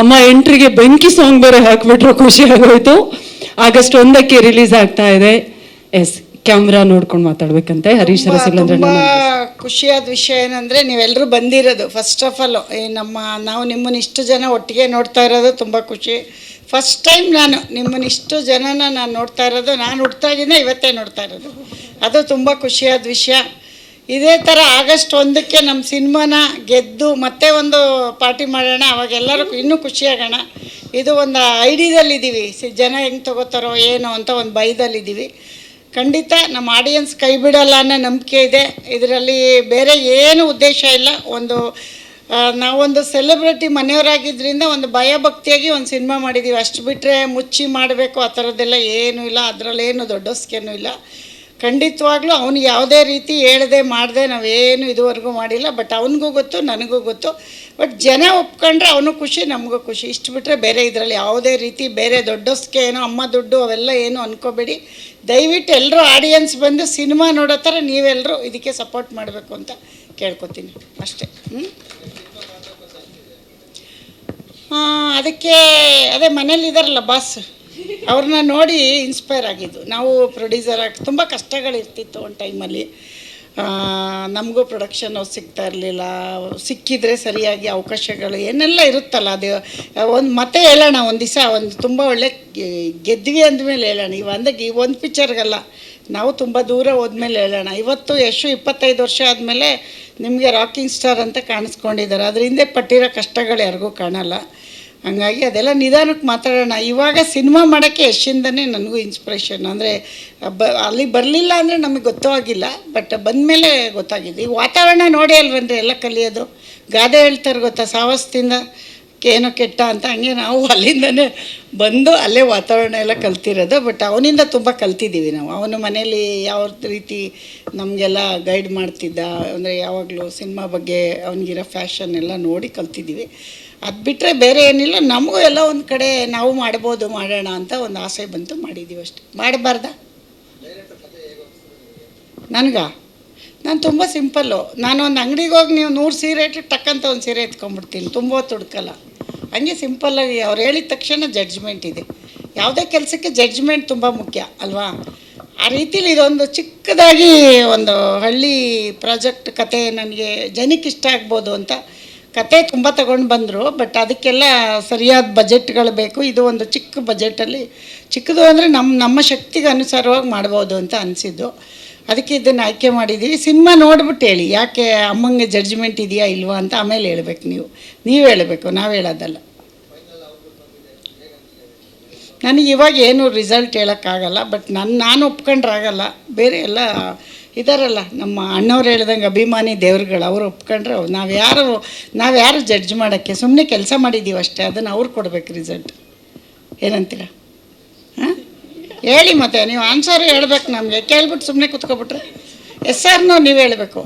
ಅಮ್ಮ ಎಂಟ್ರಿಗೆ ಬೆಂಕಿ ಸಾಂಗ್ ಬೇರೆ ಹಾಕ್ಬಿಟ್ರು, ಖುಷಿ ಆಗೋಯ್ತು. ಆಗಸ್ಟ್ 1ಕ್ಕೆ ರಿಲೀಸ್ ಆಗ್ತಾ ಇದೆ. ಎಸ್, ಕ್ಯಾಮ್ರಾ ನೋಡ್ಕೊಂಡು ಮಾತಾಡ್ಬೇಕಂತೆ ಹರೀಶ್ ರಸೀಲಂದ್ರಣ್ಣ. ತುಂಬ ಖುಷಿಯಾದ ವಿಷಯ ಏನಂದರೆ ನೀವೆಲ್ಲರೂ ಬಂದಿರೋದು. ಫಸ್ಟ್ ಆಫ್ ಆಲ್ ನಾವು ನಿಮ್ಮನ್ನ ಇಷ್ಟು ಜನ ಒಟ್ಟಿಗೆ ನೋಡ್ತಾ ಇರೋದು ತುಂಬ ಖುಷಿ. ಫಸ್ಟ್ ಟೈಮ್ ನಾನು ನಿಮ್ಮನ್ನ ಇಷ್ಟು ಜನನ ನಾನು ನೋಡ್ತಾ ಇರೋದು. ನಾನು ಹುಟ್ಟಾಗಿಂದ ಇವತ್ತೇ ನೋಡ್ತಾ ಇರೋದು. ಅದು ತುಂಬ ಖುಷಿಯಾದ ವಿಷಯ. ಇದೇ ಥರ ಆಗಸ್ಟ್ 1ಕ್ಕೆ ನಮ್ಮ ಸಿನಿಮಾನ ಗೆದ್ದು ಮತ್ತೆ ಒಂದು ಪಾರ್ಟಿ ಮಾಡೋಣ. ಅವಾಗ ಎಲ್ಲರೂ ಇನ್ನೂ ಖುಷಿಯಾಗೋಣ. ಇದು ಒಂದು ಐಡಿಯಾದಲ್ಲಿದ್ದೀವಿ. ಜನ ಹೆಂಗೆ ತಗೋತಾರೋ ಏನೋ ಅಂತ ಒಂದು ಭಯದಲ್ಲಿದ್ದೀವಿ. ಖಂಡಿತ ನಮ್ಮ ಆಡಿಯನ್ಸ್ ಕೈ ಬಿಡಲ್ಲ ಅನ್ನೋ ನಂಬಿಕೆ ಇದೆ. ಇದರಲ್ಲಿ ಬೇರೆ ಏನು ಉದ್ದೇಶ ಇಲ್ಲ. ನಾವೊಂದು ಸೆಲೆಬ್ರಿಟಿ ಮನೆಯವರಾಗಿದ್ದರಿಂದ ಒಂದು ಭಯಭಕ್ತಿಯಾಗಿ ಒಂದು ಸಿನಿಮಾ ಮಾಡಿದ್ದೀವಿ. ಅಷ್ಟು ಬಿಟ್ಟರೆ ಮುಚ್ಚಿ ಮಾಡಬೇಕು ಆ ಥರದ್ದೆಲ್ಲ ಏನೂ ಇಲ್ಲ. ಅದರಲ್ಲೇನು ದೊಡ್ಡಸ್ಕೇನೂ ಇಲ್ಲ. ಖಂಡಿತವಾಗ್ಲೂ ಅವ್ನಿಗೆ ಯಾವುದೇ ರೀತಿ ಹೇಳ್ದೆ ಮಾಡಿದೆ ನಾವೇನು ಇದುವರೆಗೂ ಮಾಡಿಲ್ಲ. ಬಟ್ ಅವನಿಗೂ ಗೊತ್ತು, ನನಗೂ ಗೊತ್ತು. ಬಟ್ ಜನ ಒಪ್ಕೊಂಡ್ರೆ ಅವನು ಖುಷಿ, ನಮಗೂ ಖುಷಿ. ಇಷ್ಟು ಬಿಟ್ಟರೆ ಬೇರೆ ಇದರಲ್ಲಿ ಯಾವುದೇ ರೀತಿ ಬೇರೆ ದೊಡ್ಡಸ್ಕೆ ಏನೋ ಅಮ್ಮ ದುಡ್ಡು ಅವೆಲ್ಲ ಏನು ಅಂದ್ಕೋಬೇಡಿ. ದಯವಿಟ್ಟು ಎಲ್ಲರೂ ಆಡಿಯನ್ಸ್ ಬಂದು ಸಿನಿಮಾ ನೋಡೋ ಥರ ನೀವೆಲ್ಲರೂ ಇದಕ್ಕೆ ಸಪೋರ್ಟ್ ಮಾಡಬೇಕು ಅಂತ ಕೇಳ್ಕೊತೀನಿ ಅಷ್ಟೇ. ಅದಕ್ಕೆ ಅದೇ ಮನೇಲಿದ್ದಾರಲ್ಲ ಬಾಸ್, ಅವ್ರನ್ನ ನೋಡಿ ಇನ್ಸ್ಪೈರ್ ಆಗಿದ್ದು. ನಾವು ಪ್ರೊಡ್ಯೂಸರ್ ಆಗಿ ತುಂಬ ಕಷ್ಟಗಳಿರ್ತಿತ್ತು ಒಂದು ಟೈಮಲ್ಲಿ. ನಮಗೂ ಪ್ರೊಡಕ್ಷನ್ ಸಿಗ್ತಾ ಇರಲಿಲ್ಲ. ಸಿಕ್ಕಿದರೆ ಸರಿಯಾಗಿ ಅವಕಾಶಗಳು ಏನೆಲ್ಲ ಇರುತ್ತಲ್ಲ, ಅದು ಒಂದು ಮತ್ತೆ ಹೇಳೋಣ ಒಂದು ದಿವಸ. ಒಂದು ತುಂಬ ಒಳ್ಳೆ ಗೆದ್ವಿ ಅಂದಮೇಲೆ ಹೇಳೋಣ. ಈ ಒಂದು ಪಿಕ್ಚರ್ಗಲ್ಲ, ನಾವು ತುಂಬ ದೂರ ಹೋದ್ಮೇಲೆ ಹೇಳೋಣ. ಇವತ್ತು ಯಶು 25 ವರ್ಷ ಆದಮೇಲೆ ನಿಮಗೆ ರಾಕಿಂಗ್ ಸ್ಟಾರ್ ಅಂತ ಕಾಣಿಸ್ಕೊಂಡಿದ್ದಾರೆ. ಅದ್ರ ಹಿಂದೆ ಪಟ್ಟಿರೋ ಕಷ್ಟಗಳು ಯಾರಿಗೂ ಕಾಣಲ್ಲ. ಹಾಗಾಗಿ ಅದೆಲ್ಲ ನಿಧಾನಕ್ಕೆ ಮಾತಾಡೋಣ. ಇವಾಗ ಸಿನಿಮಾ ಮಾಡೋಕ್ಕೆ ಯಶಿಂದನೇ ನನಗೂ ಇನ್ಸ್ಪಿರೇಷನ್. ಅಂದರೆ ಅಲ್ಲಿ ಬರಲಿಲ್ಲ ಅಂದರೆ ನಮಗೆ ಗೊತ್ತೂ ಆಗಿಲ್ಲ, ಬಟ್ ಬಂದಮೇಲೆ ಗೊತ್ತಾಗಿದೆ. ಈ ವಾತಾವರಣ ನೋಡಿ ಅಲ್ವನ್ರಿ ಎಲ್ಲ ಕಲಿಯೋದು. ಗಾದೆ ಹೇಳ್ತಾರೆ ಗೊತ್ತಾ, ಸಾವಸ್ತಿಂದ ಏನೋ ಕೆಟ್ಟ ಅಂತ. ಹಂಗೆ ನಾವು ಅಲ್ಲಿಂದನೇ ಬಂದು ಅಲ್ಲೇ ವಾತಾವರಣ ಎಲ್ಲ ಕಲ್ತಿರೋದು. ಬಟ್ ಅವನಿಂದ ತುಂಬ ಕಲ್ತಿದ್ದೀವಿ ನಾವು. ಅವನು ಮನೇಲಿ ಯಾವ ರೀತಿ ನಮಗೆಲ್ಲ ಗೈಡ್ ಮಾಡ್ತಿದ್ದ, ಅಂದರೆ ಯಾವಾಗಲೂ ಸಿನಿಮಾ ಬಗ್ಗೆ ಅವನಿಗಿರೋ ಫ್ಯಾಷನ್ ಎಲ್ಲ ನೋಡಿ ಕಲ್ತಿದ್ದೀವಿ. ಅದು ಬಿಟ್ಟರೆ ಬೇರೆ ಏನಿಲ್ಲ. ನಮಗೂ ಎಲ್ಲ ಒಂದು ಕಡೆ ನಾವು ಮಾಡ್ಬೋದು, ಮಾಡೋಣ ಅಂತ ಒಂದು ಆಸೆ ಬಂತು, ಮಾಡಿದ್ದೀವಿ ಅಷ್ಟೆ. ಮಾಡಬಾರ್ದ ನಾನು ತುಂಬ ಸಿಂಪಲ್ಲು. ನಾನು ಒಂದು ಅಂಗಡಿಗೆ ಹೋಗಿ ನೀವು 100 ಸೀರೆ ಇಟ್ಟು ಟಕ್ಕಂತ ಒಂದು ಸೀರೆ ಎತ್ಕೊಂಡ್ಬಿಡ್ತೀನಿ. ತುಂಬ ಹೊತ್ತು ಹುಡ್ಕಲ್ಲ. ಹಂಗೆ ಸಿಂಪಲ್ಲಾಗಿ ಅವ್ರು ಹೇಳಿದ ತಕ್ಷಣ ಜಡ್ಜ್ಮೆಂಟ್ ಇದೆ. ಯಾವುದೇ ಕೆಲಸಕ್ಕೆ ಜಡ್ಜ್ಮೆಂಟ್ ತುಂಬ ಮುಖ್ಯ ಅಲ್ವಾ? ಆ ರೀತಿಲಿ ಇದೊಂದು ಚಿಕ್ಕದಾಗಿ ಒಂದು ಹಳ್ಳಿ ಪ್ರಾಜೆಕ್ಟ್ ಕತೆ ನನಗೆ ಜನಕ್ಕೆ ಇಷ್ಟ ಆಗ್ಬೋದು ಅಂತ. ಕತೆ ತುಂಬ ತಗೊಂಡು ಬಂದರು, ಬಟ್ ಅದಕ್ಕೆಲ್ಲ ಸರಿಯಾದ ಬಜೆಟ್ಗಳು ಬೇಕು. ಇದು ಒಂದು ಚಿಕ್ಕ ಬಜೆಟಲ್ಲಿ, ಚಿಕ್ಕದು ಅಂದರೆ ನಮ್ಮ ಶಕ್ತಿಗೆ ಅನುಸಾರವಾಗಿ ಮಾಡ್ಬೋದು ಅಂತ ಅನಿಸಿದ್ದು. ಅದಕ್ಕೆ ಇದನ್ನು ಆಯ್ಕೆ ಮಾಡಿದ್ದೀವಿ. ಸಿನಿಮಾ ನೋಡ್ಬಿಟ್ಟು ಹೇಳಿ, ಯಾಕೆ ಅಮ್ಮಂಗೆ ಜಡ್ಜ್ಮೆಂಟ್ ಇದೆಯಾ ಇಲ್ವಾ ಅಂತ ಆಮೇಲೆ ಹೇಳ್ಬೇಕು. ನೀವು ಹೇಳಬೇಕು, ನಾವು ಹೇಳೋದಲ್ಲ. ನನಗೆ ಇವಾಗ ಏನು ರಿಸಲ್ಟ್ ಹೇಳೋಕ್ಕಾಗಲ್ಲ. ಬಟ್ ನಾನು ಒಪ್ಕೊಂಡ್ರಾಗಲ್ಲ. ಬೇರೆ ಎಲ್ಲ ಇದ್ದಾರಲ್ಲ ನಮ್ಮ ಅಣ್ಣವ್ರು ಹೇಳ್ದಂಗೆ ಅಭಿಮಾನಿ ದೇವ್ರುಗಳು, ಅವರು ಒಪ್ಕೊಂಡ್ರೆ ನಾವ್ಯಾರು ಜಡ್ಜ್ ಮಾಡೋಕ್ಕೆ. ಸುಮ್ಮನೆ ಕೆಲಸ ಮಾಡಿದ್ದೀವಿ ಅಷ್ಟೇ. ಅದನ್ನು ಅವ್ರು ಕೊಡ್ಬೇಕು ರಿಸಲ್ಟ್. ಏನಂತೀರ? ಹಾಂ ಹೇಳಿ. ಮತ್ತೆ ನೀವು ಆನ್ಸರ್ ಹೇಳ್ಬೇಕು ನಮಗೆ. ಕೇಳ್ಬಿಟ್ಟು ಸುಮ್ಮನೆ ಕೂತ್ಕೊಬಿಟ್ರೆ ಎಸ್ ಆರ್ನೋ ನೀವು ಹೇಳಬೇಕು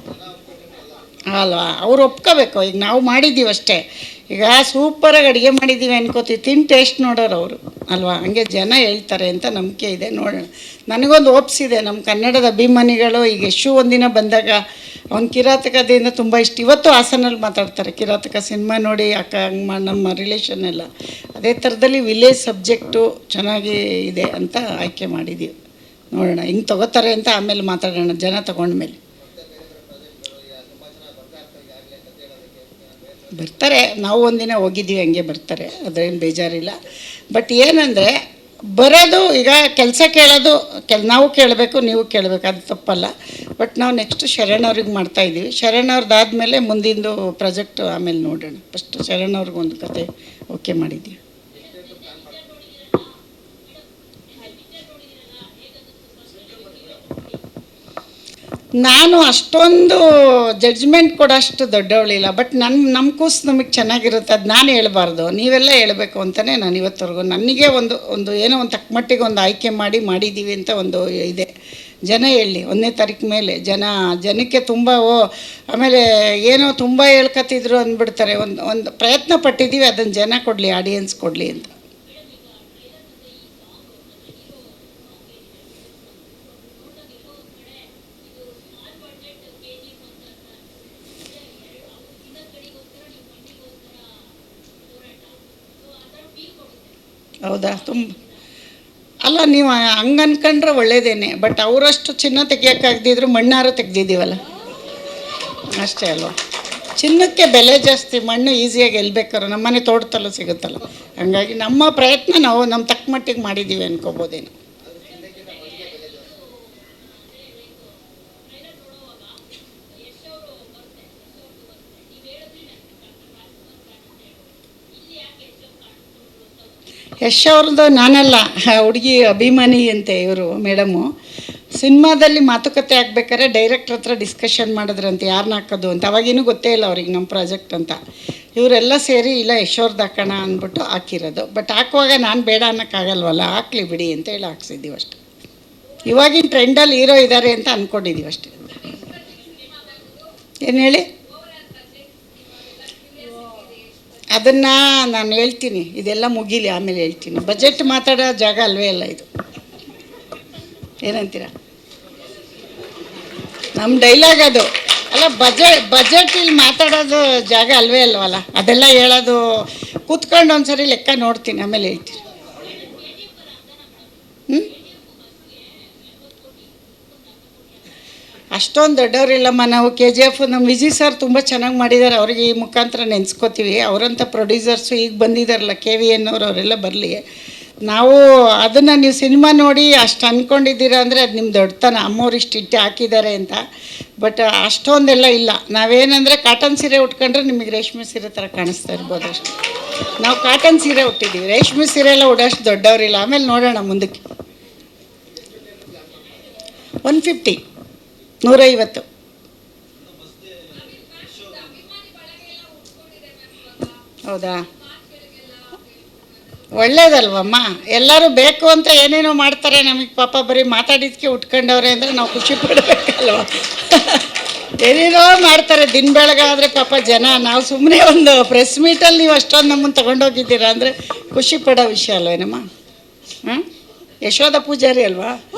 ಅಲ್ವಾ? ಅವ್ರು ಒಪ್ಕೋಬೇಕು. ಈಗ ನಾವು ಮಾಡಿದ್ದೀವಿ ಅಷ್ಟೇ. ಈಗ ಸೂಪರಾಗಿ ಅಡುಗೆ ಮಾಡಿದ್ದೀವಿ ಅನ್ಕೋತೀವಿ, ತಿಂದು ಟೇಸ್ಟ್ ನೋಡೋರು ಅವರು ಅಲ್ವಾ? ಹಂಗೆ ಜನ ಹೇಳ್ತಾರೆ ಅಂತ ನಂಬಿಕೆ ಇದೆ. ನೋಡೋಣ. ನನಗೊಂದು ಓಪ್ಸಿದೆ, ನಮ್ಮ ಕನ್ನಡದ ಅಭಿಮಾನಿಗಳು. ಈಗ ಯಶು ಒಂದಿನ ಬಂದಾಗ ಅವ್ನು ಕಿರಾತಕದಿಂದ ತುಂಬ ಇಷ್ಟ. ಇವತ್ತು ಹಾಸನಲ್ಲಿ ಮಾತಾಡ್ತಾರೆ ಕಿರಾತಕ ಸಿನಿಮಾ ನೋಡಿ. ನಮ್ಮ ರಿಲೇಷನ್ ಎಲ್ಲ ಅದೇ ಥರದಲ್ಲಿ ವಿಲೇಜ್ ಸಬ್ಜೆಕ್ಟು ಚೆನ್ನಾಗಿ ಇದೆ ಅಂತ ಆಯ್ಕೆ ಮಾಡಿದ್ದೀವಿ. ನೋಡೋಣ ಹಿಂಗೆ ತೊಗೋತಾರೆ ಅಂತ ಆಮೇಲೆ ಮಾತಾಡೋಣ, ಜನ ತೊಗೊಂಡ್ಮೇಲೆ. ಬರ್ತಾರೆ, ನಾವು ಒಂದಿನ ಹೋಗಿದ್ದೀವಿ, ಹಂಗೆ ಬರ್ತಾರೆ, ಅದೇನು ಬೇಜಾರಿಲ್ಲ. ಬಟ್ ಏನಂದರೆ ಬರೋದು ಈಗ ಕೆಲಸ ಕೇಳೋದು ನಾವು ಕೇಳಬೇಕು, ನೀವು ಕೇಳಬೇಕು, ಅದು ತಪ್ಪಲ್ಲ. ಬಟ್ ನಾವು ನೆಕ್ಸ್ಟ್ ಶರಣ್ ಅವ್ರಿಗೆ ಮಾಡ್ತಾಯಿದ್ದೀವಿ. ಶರಣ್ ಅವ್ರದ್ದಾದಮೇಲೆ ಮುಂದಿಂದು ಪ್ರಾಜೆಕ್ಟ್ ಆಮೇಲೆ ನೋಡೋಣ. ಫಸ್ಟ್ ಶರಣ್ ಅವ್ರಿಗೊಂದು ಕತೆ ಓಕೆ ಮಾಡಿದ್ದೀವಿ. ನಾನು ಅಷ್ಟೊಂದು ಜಡ್ಜ್ಮೆಂಟ್ ಕೊಡೋಷ್ಟು ದೊಡ್ಡವಳಿಲ್ಲ. ಬಟ್ ನಮ್ಮ ಕೂಸು ನಮಗೆ ಚೆನ್ನಾಗಿರುತ್ತೆ, ಅದು ನಾನು ಹೇಳ್ಬಾರ್ದು, ನೀವೆಲ್ಲ ಹೇಳಬೇಕು ಅಂತಲೇ ನಾನು ಇವತ್ತವರೆಗೂ ನನಗೆ ಒಂದು ಏನೋ ಒಂದು ತಕ್ಕಮಟ್ಟಿಗೆ ಒಂದು ಆಯ್ಕೆ ಮಾಡಿದ್ದೀವಿ ಅಂತ ಒಂದು ಇದೆ. ಜನ ಹೇಳಿ 1ನೇ ತಾರೀಕು ಮೇಲೆ ಜನಕ್ಕೆ ತುಂಬ ಆಮೇಲೆ ಏನೋ ತುಂಬ ಹೇಳ್ಕೊತಿದ್ರು ಅಂದ್ಬಿಡ್ತಾರೆ. ಒಂದು ಪ್ರಯತ್ನ ಪಟ್ಟಿದ್ದೀವಿ, ಅದನ್ನು ಜನ ಕೊಡಲಿ, ಆಡಿಯನ್ಸ್ ಕೊಡಲಿ ಅಂತ. ಹೌದಾ? ಅಲ್ಲ, ನೀವು ಹಂಗೆ ಅನ್ಕೊಂಡ್ರೆ ಒಳ್ಳೇದೇನೆ. ಬಟ್ ಅವರಷ್ಟು ಚಿನ್ನ ತೆಗಿಯೋಕ್ಕಾಗದಿದ್ರು ಮಣ್ಣಾರು ತೆಗ್ದಿದ್ದೀವಲ್ಲ, ಅಷ್ಟೇ ಅಲ್ವಾ? ಚಿನ್ನಕ್ಕೆ ಬೆಲೆ ಜಾಸ್ತಿ, ಮಣ್ಣು ಈಸಿಯಾಗಿ ಎಲ್ಲಿ ಬೇಕಾದ್ರೂ ನಮ್ಮನೆ ತೋಟದಲ್ಲೂ ಸಿಗುತ್ತಲ್ಲ. ಹಾಗಾಗಿ ನಮ್ಮ ಪ್ರಯತ್ನ ನಾವು ನಮ್ಮ ತಕ್ಕ ಮಟ್ಟಿಗೆ ಮಾಡಿದ್ದೀವಿ ಅನ್ಕೋಬೋದೇನು. ಯಶ್ ಅವ್ರದ್ದು ನಾನಲ್ಲ, ಹುಡುಗಿ ಅಭಿಮಾನಿ ಅಂತೆ ಇವರು ಮೇಡಮು. ಸಿನಿಮಾದಲ್ಲಿ ಮಾತುಕತೆ ಆಗ್ಬೇಕಾದ್ರೆ ಡೈರೆಕ್ಟ್ರ್ ಹತ್ರ ಡಿಸ್ಕಷನ್ ಮಾಡಿದ್ರಂತೆ ಯಾರನ್ನ ಹಾಕೋದು ಅಂತ. ಅವಾಗಿನೂ ಗೊತ್ತೇ ಇಲ್ಲ ಅವ್ರಿಗೆ ನಮ್ಮ ಪ್ರಾಜೆಕ್ಟ್ ಅಂತ. ಇವರೆಲ್ಲ ಸೇರಿ ಇಲ್ಲ ಯಶೋರ್ದು ಹಾಕೋಣ ಅಂದ್ಬಿಟ್ಟು ಹಾಕಿರೋದು. ಬಟ್ ಹಾಕುವಾಗ ನಾನು ಬೇಡ ಅನ್ನೋಕ್ಕಾಗಲ್ವಲ್ಲ, ಹಾಕ್ಲಿ ಬಿಡಿ ಅಂತ ಹೇಳಿ ಹಾಕ್ಸಿದ್ದೀವಿ ಅಷ್ಟೆ. ಇವಾಗಿನ ಟ್ರೆಂಡಲ್ಲಿ ಹೀರೋ ಇದ್ದಾರೆ ಅಂತ ಅಂದ್ಕೊಂಡಿದ್ದೀವಿ ಅಷ್ಟೇ. ಏನು ಹೇಳಿ? ಅದನ್ನು ನಾನು ಹೇಳ್ತೀನಿ, ಇದೆಲ್ಲ ಮುಗೀಲಿ ಆಮೇಲೆ ಹೇಳ್ತೀನಿ. ಬಜೆಟ್ ಮಾತಾಡೋ ಜಾಗ ಅಲ್ವೇ ಅಲ್ಲ ಇದು. ಏನಂತೀರ? ನಮ್ಮ ಡೈಲಾಗ್ ಅದು ಅಲ್ಲ. ಬಜೆಟ್ ಇಲ್ಲಿ ಮಾತಾಡೋದು ಜಾಗ ಅಲ್ವೇ ಅಲ್ವಲ್ಲ. ಅದೆಲ್ಲ ಹೇಳೋದು ಕೂತ್ಕೊಂಡು ಒಂದ್ಸರಿ ಲೆಕ್ಕ ನೋಡ್ತೀನಿ, ಆಮೇಲೆ ಹೇಳ್ತೀನಿ. ಅಷ್ಟೊಂದು ದೊಡ್ಡವರಿಲ್ಲಮ್ಮ ನಾವು. KGF ನಮ್ಮ ವಿಜಯ್ ಸರ್ ತುಂಬ ಚೆನ್ನಾಗಿ ಮಾಡಿದ್ದಾರೆ, ಅವ್ರಿಗೆ ಈ ಮುಖಾಂತರ ನೆನೆಸ್ಕೋತೀವಿ. ಅವರಂಥ ಪ್ರೊಡ್ಯೂಸರ್ಸು ಈಗ ಬಂದಿದ್ದಾರಲ್ಲ, KVN ಅವರೆಲ್ಲ ಬರಲಿ. ನಾವು ಅದನ್ನು ನೀವು ಸಿನಿಮಾ ನೋಡಿ ಅಷ್ಟು ಅಂದ್ಕೊಂಡಿದ್ದೀರಾ ಅಂದರೆ ಅದು ನಿಮ್ಮ ದೊಡ್ಡತನ. ಅಮ್ಮವ್ರು ಇಷ್ಟು ಹಾಕಿದ್ದಾರೆ ಅಂತ. ಬಟ್ ಅಷ್ಟೊಂದೆಲ್ಲ ಇಲ್ಲ. ನಾವೇನಂದರೆ ಕಾಟನ್ ಸೀರೆ ಉಟ್ಕೊಂಡ್ರೆ ನಿಮಗೆ ರೇಷ್ಮೆ ಸೀರೆ ಥರ ಕಾಣಿಸ್ತಾ ಇರ್ಬೋದು ಅಷ್ಟೇ. ನಾವು ಕಾಟನ್ ಸೀರೆ ಉಟ್ಟಿದ್ದೀವಿ, ರೇಷ್ಮೆ ಸೀರೆ ಎಲ್ಲ ಉಡೋಷ್ಟು ದೊಡ್ಡವರಿಲ್ಲ. ಆಮೇಲೆ ನೋಡೋಣ ಮುಂದಕ್ಕೆ. 150, 150. ಹೌದಾ? ಒಳ್ಳೇದಲ್ವಮ್ಮ. ಎಲ್ಲರೂ ಬೇಕು ಅಂತ ಏನೇನೋ ಮಾಡ್ತಾರೆ, ನಮಗೆ ಪಾಪ ಬರೀ ಮಾತಾಡಿದ್ದಕ್ಕೆ ಉಟ್ಕೊಂಡವ್ರೆ ಅಂದರೆ ನಾವು ಖುಷಿ ಪಡಬೇಕಲ್ವ. ಏನೇನೋ ಮಾಡ್ತಾರೆ ದಿನ ಬೆಳಗಾದರೆ ಪಾಪ ಜನ. ನಾವು ಸುಮ್ಮನೆ ಒಂದು ಪ್ರೆಸ್ ಮೀಟಲ್ಲಿ ನೀವು ಅಷ್ಟೊಂದು ನಮ್ಮನ್ನು ತೊಗೊಂಡೋಗಿದ್ದೀರಾ ಅಂದರೆ ಖುಷಿ ಪಡೋ ವಿಷಯ ಅಲ್ವೇನಮ್ಮ? ಹಾಂ, ಯಶೋಧ ಪೂಜಾರಿ ಅಲ್ವಾ?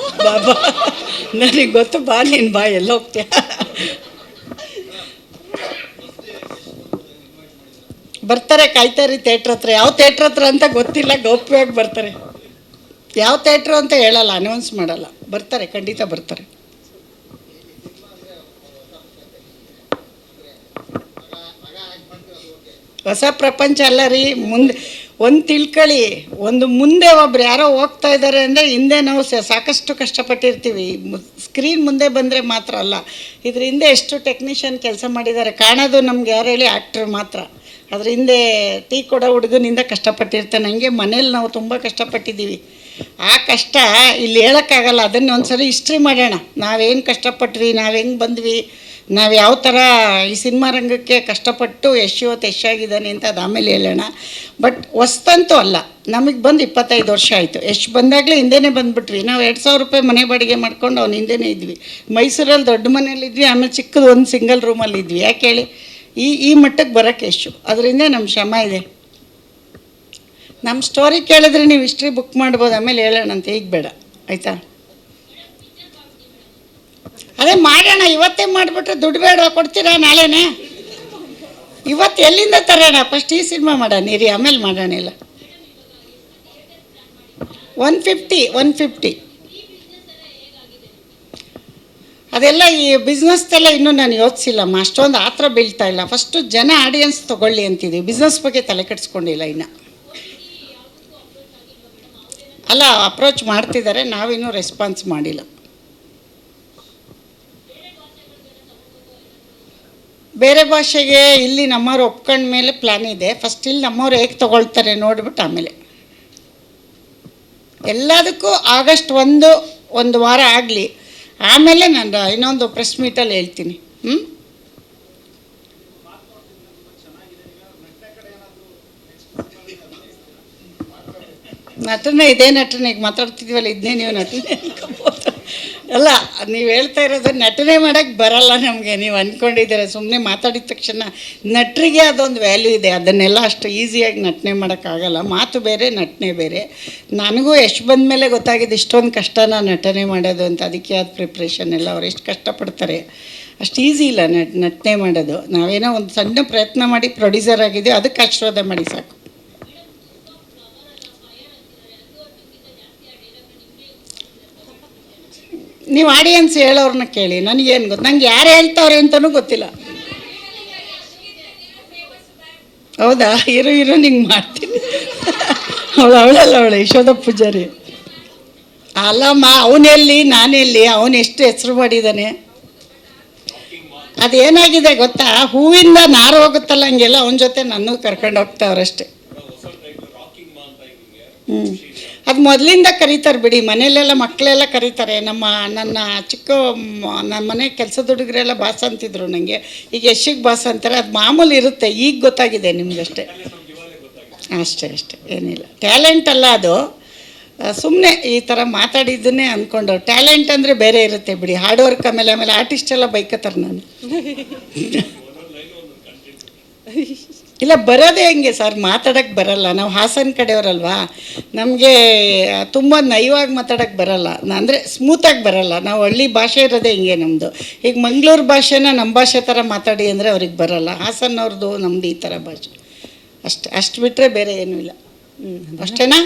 ಬಾಬಾ ನನಗೆ ಗೊತ್ತು, ಬಾ ನೀನು ಬಾ, ಎಲ್ಲ ಹೋಗ್ತೀಯ. ಬರ್ತಾರೆ, ಕಾಯ್ತಾರಿ ಥಿಯೇಟ್ರ್ ಹತ್ರ. ಯಾವ ಥಿಯೇಟ್ರ್ ಹತ್ರ ಅಂತ ಗೊತ್ತಿಲ್ಲ, ಗೌಪ್ಯವಾಗಿ ಬರ್ತಾರೆ. ಯಾವ ಥಿಯೇಟ್ರು ಅಂತ ಹೇಳಲ್ಲ, ಅನೌನ್ಸ್ ಮಾಡಲ್ಲ. ಬರ್ತಾರೆ, ಖಂಡಿತ ಬರ್ತಾರೆ. ಹೊಸ ಪ್ರಪಂಚ ಅಲ್ಲ ರೀ. ಮುಂದೆ ಒಂದು ತಿಳ್ಕೊಳ್ಳಿ, ಒಂದು ಮುಂದೆ ಒಬ್ರು ಯಾರೋ ಹೋಗ್ತಾ ಇದ್ದಾರೆ ಅಂದರೆ ಹಿಂದೆ ನಾವು ಸಾಕಷ್ಟು ಕಷ್ಟಪಟ್ಟಿರ್ತೀವಿ. ಸ್ಕ್ರೀನ್ ಮುಂದೆ ಬಂದರೆ ಮಾತ್ರ ಅಲ್ಲ, ಇದ್ರ ಹಿಂದೆ ಎಷ್ಟು ಟೆಕ್ನಿಷಿಯನ್ ಕೆಲಸ ಮಾಡಿದ್ದಾರೆ ಕಾಣೋದು ನಮ್ಗೆ ಯಾರು ಹೇಳಿ? ಆ್ಯಕ್ಟ್ರ್ ಮಾತ್ರ. ಅದ್ರ ಹಿಂದೆ ಟೀ ಕೊಡೋ ಹುಡುಗನಿಂದ ಕಷ್ಟಪಟ್ಟಿರ್ತಾನೆ. ಹಂಗೆ ಮನೇಲಿ ನಾವು ತುಂಬ ಕಷ್ಟಪಟ್ಟಿದ್ದೀವಿ. ಆ ಕಷ್ಟ ಇಲ್ಲಿ ಹೇಳೋಕ್ಕಾಗಲ್ಲ. ಅದನ್ನು ಒಂದು ಸರಿ ಹಿಸ್ಟ್ರಿ ಮಾಡೋಣ. ನಾವೇನು ಕಷ್ಟಪಟ್ವಿ, ನಾವು ಹೆಂಗೆ ಬಂದ್ವಿ, ನಾವು ಯಾವ ಥರ ಈ ಸಿನಿಮಾ ರಂಗಕ್ಕೆ ಕಷ್ಟಪಟ್ಟು ಇವತ್ತು ಯಶಾಗಿದ್ದಾನೆ ಅಂತ ಅದು ಆಮೇಲೆ ಹೇಳೋಣ. ಬಟ್ ಹೊಸ್ತಂತೂ ಅಲ್ಲ, ನಮಗೆ ಬಂದು 25 ವರ್ಷ ಆಯಿತು. ಬಂದಾಗಲೇ ಹಿಂದೆನೇ ಬಂದುಬಿಟ್ವಿ. ನಾವು 2000 ರೂಪಾಯಿ ಮನೆ ಬಾಡಿಗೆ ಮಾಡ್ಕೊಂಡು ಅವ್ನು ಹಿಂದೆನೇ ಇದ್ವಿ. ಮೈಸೂರಲ್ಲಿ ದೊಡ್ಡ ಮನೇಲಿದ್ವಿ, ಆಮೇಲೆ ಚಿಕ್ಕದು ಒಂದು ಸಿಂಗಲ್ ರೂಮಲ್ಲಿ ಇದ್ವಿ. ಯಾಕೆ ಹೇಳಿ? ಈ ಮಟ್ಟಕ್ಕೆ ಬರೋಕ್ಕೆ ಅದರಿಂದ ನಮ್ಮ ಶ್ರಮ ಇದೆ. ನಮ್ಮ ಸ್ಟೋರಿ ಕೇಳಿದ್ರೆ ನೀವು ಹಿಸ್ಟ್ರಿ ಬುಕ್ ಮಾಡ್ಬೋದು, ಆಮೇಲೆ ಹೇಳೋಣಂತೆ. ಈಗ ಬೇಡ, ಆಯಿತಾ? ಅದೇ ಮಾಡೋಣ, ಇವತ್ತೇ ಮಾಡಿಬಿಟ್ರೆ ದುಡ್ಡು ಬೇಡ, ಕೊಡ್ತೀರಾ ನಾಳೆನೇ? ಇವತ್ತು ಎಲ್ಲಿಂದ ತರೋಣ? ಫಸ್ಟ್ ಈ ಸಿನಿಮಾ ಮಾಡೋಣ ಇರಿ, ಆಮೇಲೆ ಮಾಡೋಣ. ಇಲ್ಲ 150. ಅದೆಲ್ಲ ಈ ಬಿಸ್ನೆಸ್ದೆಲ್ಲ ಇನ್ನೂ ನಾನು ಯೋಚಿಸಿಲ್ಲಮ್ಮ. ಅಷ್ಟೊಂದು ಆ ಥರ ಬೀಳ್ತಾ ಇಲ್ಲ. ಫಸ್ಟು ಜನ ಆಡಿಯನ್ಸ್ ತೊಗೊಳ್ಳಿ ಅಂತಿದ್ದೀವಿ. ಬಿಸ್ನೆಸ್ ಬಗ್ಗೆ ತಲೆ ಕೆಡಿಸ್ಕೊಂಡಿಲ್ಲ ಇನ್ನು. ಅಲ್ಲ, ಅಪ್ರೋಚ್ ಮಾಡ್ತಿದ್ದಾರೆ, ನಾವಿನ್ನೂ ರೆಸ್ಪಾನ್ಸ್ ಮಾಡಿಲ್ಲ. ಬೇರೆ ಭಾಷೆಗೆ ಇಲ್ಲಿ ನಮ್ಮವ್ರು ಒಪ್ಕೊಂಡ ಮೇಲೆ ಪ್ಲ್ಯಾನ್ ಇದೆ. ಫಸ್ಟ್ ಇಲ್ಲಿ ನಮ್ಮವ್ರು ಹೇಗೆ ತೊಗೊಳ್ತಾರೆ ನೋಡಿಬಿಟ್ಟು ಆಮೇಲೆ ಎಲ್ಲದಕ್ಕೂ ಆಗಸ್ಟ್ ಒಂದು ವಾರ ಆಗಲಿ, ಆಮೇಲೆ ನಾನು ಇನ್ನೊಂದು ಪ್ರೆಸ್ ಮೀಟಲ್ಲಿ ಹೇಳ್ತೀನಿ. ನಟನೆ, ಇದೇ ನಟನೆ. ಈಗ ಮಾತಾಡ್ತಿದ್ವಲ್ಲ, ಇದನ್ನೇ ನೀವು ನಟನೆ ಅನ್ಕೋಬೋದು. ಅಲ್ಲ, ನೀವು ಹೇಳ್ತಾ ಇರೋದು ನಟನೆ ಮಾಡೋಕ್ಕೆ ಬರಲ್ಲ ನಮಗೆ, ನೀವು ಅಂದ್ಕೊಂಡಿದ್ದೀರ. ಸುಮ್ಮನೆ ಮಾತಾಡಿದ ತಕ್ಷಣ ನಟರಿಗೆ ಅದೊಂದು ವ್ಯಾಲ್ಯೂ ಇದೆ. ಅದನ್ನೆಲ್ಲ ಅಷ್ಟು ಈಸಿಯಾಗಿ ನಟನೆ ಮಾಡೋಕ್ಕಾಗಲ್ಲ. ಮಾತು ಬೇರೆ, ನಟನೆ ಬೇರೆ. ನನಗೂ ಎಷ್ಟು ಬಂದ ಮೇಲೆ ಗೊತ್ತಾಗಿದೆ ಇಷ್ಟೊಂದು ಕಷ್ಟನ ನಟನೆ ಮಾಡೋದು ಅಂತ. ಅದಕ್ಕೆ ಆದ ಪ್ರಿಪ್ರೇಷನ್ ಎಲ್ಲ ಅವ್ರು ಎಷ್ಟು ಕಷ್ಟಪಡ್ತಾರೆ. ಅಷ್ಟು ಈಸಿ ಇಲ್ಲ ನಟನೆ ಮಾಡೋದು. ನಾವೇನೋ ಒಂದು ಸಣ್ಣ ಪ್ರಯತ್ನ ಮಾಡಿ ಪ್ರೊಡ್ಯೂಸರ್ ಆಗಿದ್ದೀವಿ, ಅದಕ್ಕೆ ಆಶೀರ್ವಾದ ಮಾಡಿ ಸಾಕು. ನೀವು ಆಡಿಯನ್ಸ್ ಹೇಳೋರನ್ನ ಕೇಳಿ, ನನಗೇನು ಗೊತ್ತು, ನಂಗೆ ಯಾರು ಹೇಳ್ತಾವ್ರೆ ಅಂತಲೂ ಗೊತ್ತಿಲ್ಲ. ಹೌದಾ? ಇರು ನಿಂಗೆ ಮಾಡ್ತೀನಿ. ಅವಳಲ್ಲ ಯಶೋಧ ಪೂಜಾರಿ ಅಲ್ಲಮ್ಮ. ಅವನೆಲ್ಲಿ ನಾನೆಲ್ಲಿ, ಅವನು ಎಷ್ಟು ಹೆಸರು ಮಾಡಿದ್ದಾನೆ. ಅದೇನಾಗಿದೆ ಗೊತ್ತಾ, ಹೂವಿಂದ ನಾರು ಹೋಗುತ್ತಲ್ಲ ಹಂಗೆಲ್ಲ ಅವನ ಜೊತೆ ನನ್ನೂ ಕರ್ಕೊಂಡು ಹೋಗ್ತಾವ್ರಷ್ಟೇ. ಅದು ಮೊದಲಿಂದ ಕರೀತಾರೆ ಬಿಡಿ, ಮನೆಯಲ್ಲೆಲ್ಲ ಮಕ್ಕಳೆಲ್ಲ ಕರೀತಾರೆ. ನನ್ನ ನನ್ನ ಮನೆ ಕೆಲಸದ ಹುಡುಗರೆಲ್ಲ ಬಾಸ್ ಅಂತಿದ್ರು ನನಗೆ. ಈಗ ಯಶಿಗೆ ಬಾಸ್ ಅಂತಾರೆ, ಅದು ಮಾಮೂಲಿ ಇರುತ್ತೆ. ಈಗ ಗೊತ್ತಾಗಿದೆ ನಿಮಗಷ್ಟೇ. ಅಷ್ಟೇ ಏನಿಲ್ಲ. ಟ್ಯಾಲೆಂಟ್ ಅಲ್ಲ ಅದು, ಸುಮ್ಮನೆ ಈ ಥರ ಮಾತಾಡಿದ್ದನ್ನೇ ಅಂದ್ಕೊಂಡು. ಟ್ಯಾಲೆಂಟ್ ಅಂದರೆ ಬೇರೆ ಇರುತ್ತೆ ಬಿಡಿ, ಹಾರ್ಡ್ ವರ್ಕ್. ಆಮೇಲೆ ಆರ್ಟಿಸ್ಟ್ ಎಲ್ಲ ಬೈಕತ್ತಾರೆ ನಾನು. ಇಲ್ಲ ಬರೋದೇ ಹೆಂಗೆ ಸರ್, ಮಾತಾಡೋಕ್ಕೆ ಬರಲ್ಲ. ನಾವು ಹಾಸನ ಕಡೆಯವರಲ್ವಾ, ನಮಗೆ ತುಂಬ ನಯವಾಗಿ ಮಾತಾಡೋಕ್ಕೆ ಬರಲ್ಲ, ಅಂದರೆ ಸ್ಮೂತಾಗಿ ಬರಲ್ಲ. ನಾವು ಹಳ್ಳಿ ಭಾಷೆ ಇರೋದೇ ಹಿಂಗೆ ನಮ್ಮದು. ಈಗ ಮಂಗಳೂರು ಭಾಷೆನ ನಮ್ಮ ಭಾಷೆ ಥರ ಮಾತಾಡಿ ಅಂದರೆ ಅವ್ರಿಗೆ ಬರಲ್ಲ. ಹಾಸನವ್ರದ್ದು ನಮ್ಮದು ಈ ಥರ ಭಾಷೆ ಅಷ್ಟು ಬಿಟ್ಟರೆ ಬೇರೆ ಏನೂ ಇಲ್ಲ. ಅಷ್ಟೇನಾ?